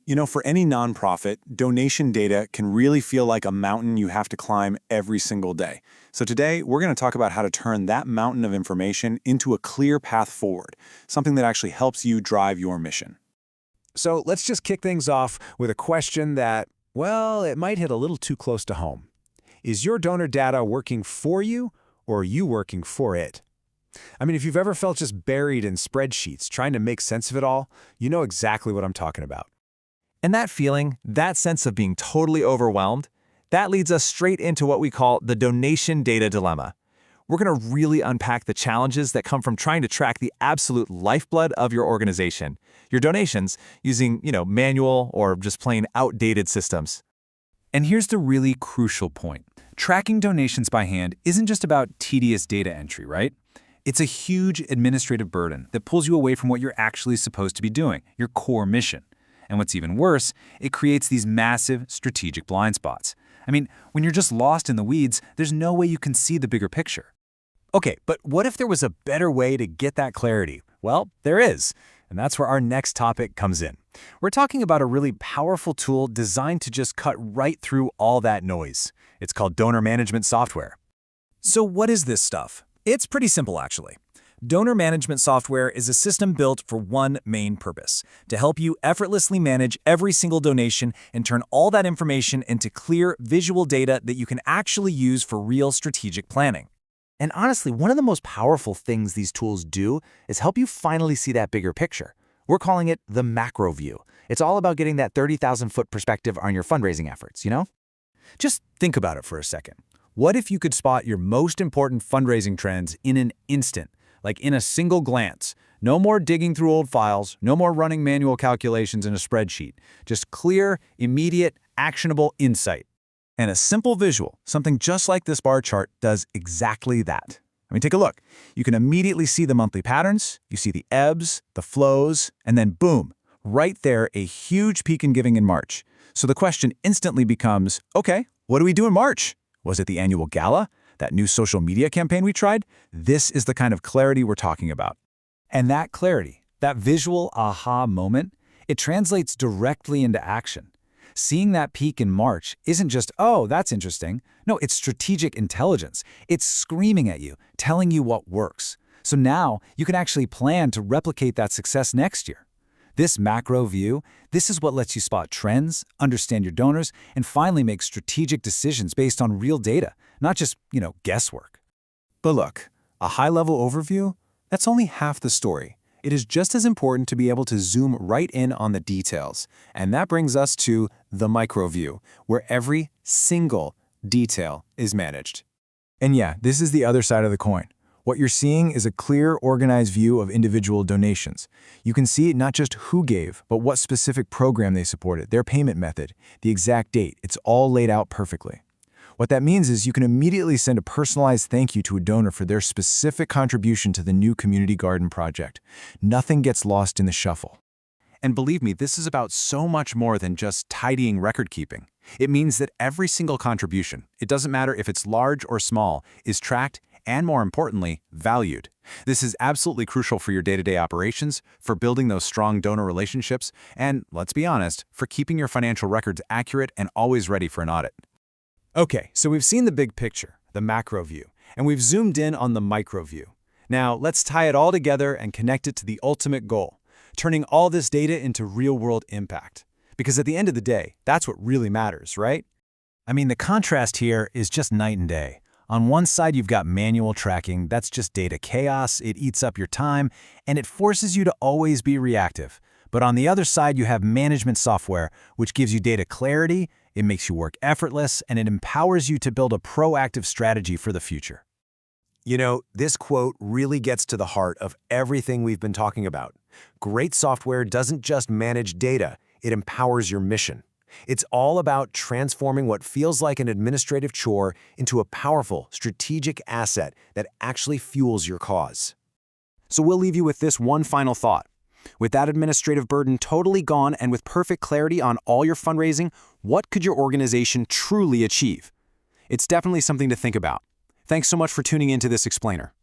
For any nonprofit, donation data can really feel like a mountain you have to climb every single day. So today, we're going to talk about how to turn that mountain of information into a clear path forward, something that actually helps you drive your mission. So let's just kick things off with a question that, well, it might hit a little too close to home. Is your donor data working for you, or are you working for it? I mean, if you've ever felt just buried in spreadsheets trying to make sense of it all, you know exactly what I'm talking about. And that feeling, that sense of being totally overwhelmed, that leads us straight into what we call the donation data dilemma. We're going to really unpack the challenges that come from trying to track the absolute lifeblood of your organization, your donations, using, manual or just plain outdated systems. And here's the really crucial point. Tracking donations by hand isn't just about tedious data entry, right? It's a huge administrative burden that pulls you away from what you're actually supposed to be doing, your core mission. And what's even worse, it creates these massive strategic blind spots. I mean, when you're just lost in the weeds, there's no way you can see the bigger picture. Okay, but what if there was a better way to get that clarity? Well, there is. And that's where our next topic comes in. We're talking about a really powerful tool designed to just cut right through all that noise. It's called donor management software. So what is this stuff? It's pretty simple, actually. Donor management software is a system built for one main purpose: to help you effortlessly manage every single donation and turn all that information into clear, visual data that you can actually use for real strategic planning. And honestly, one of the most powerful things these tools do is help you finally see that bigger picture. We're calling it the macro view. It's all about getting that 30,000-foot perspective on your fundraising efforts, Just think about it for a second. What if you could spot your most important fundraising trends in an instant? Like in a single glance. No more digging through old files, no more running manual calculations in a spreadsheet. Just clear, immediate, actionable insight. And a simple visual, something just like this bar chart, does exactly that. I mean, take a look. You can immediately see the monthly patterns, you see the ebbs, the flows, and then boom, right there, a huge peak in giving in March. So the question instantly becomes, okay, what do we do in March? Was it the annual gala? That new social media campaign we tried? This is the kind of clarity we're talking about. And that clarity, that visual aha moment, it translates directly into action. Seeing that peak in March isn't just, oh, that's interesting. No, it's strategic intelligence. It's screaming at you, telling you what works. So now you can actually plan to replicate that success next year. This macro view, this is what lets you spot trends, understand your donors, and finally make strategic decisions based on real data, not just, guesswork. But look, a high-level overview, that's only half the story. It is just as important to be able to zoom right in on the details. And that brings us to the micro view, where every single detail is managed. And yeah, this is the other side of the coin. What you're seeing is a clear, organized view of individual donations. You can see not just who gave, but what specific program they supported, their payment method, the exact date. It's all laid out perfectly. What that means is you can immediately send a personalized thank you to a donor for their specific contribution to the new community garden project. Nothing gets lost in the shuffle. And believe me, this is about so much more than just tidying record keeping. It means that every single contribution, it doesn't matter if it's large or small, is tracked and, more importantly, valued. This is absolutely crucial for your day-to-day operations, for building those strong donor relationships, and, let's be honest, for keeping your financial records accurate and always ready for an audit. Okay, so we've seen the big picture, the macro view, and we've zoomed in on the micro view. Now, let's tie it all together and connect it to the ultimate goal, turning all this data into real-world impact. Because at the end of the day, that's what really matters, right? I mean, the contrast here is just night and day. On one side, you've got manual tracking. That's just data chaos. It eats up your time, and it forces you to always be reactive. But on the other side, you have management software, which gives you data clarity, it makes you work effortless, and it empowers you to build a proactive strategy for the future. This quote really gets to the heart of everything we've been talking about. Great software doesn't just manage data, it empowers your mission. It's all about transforming what feels like an administrative chore into a powerful, strategic asset that actually fuels your cause. So we'll leave you with this one final thought. With that administrative burden totally gone and with perfect clarity on all your fundraising, what could your organization truly achieve? It's definitely something to think about. Thanks so much for tuning into this explainer.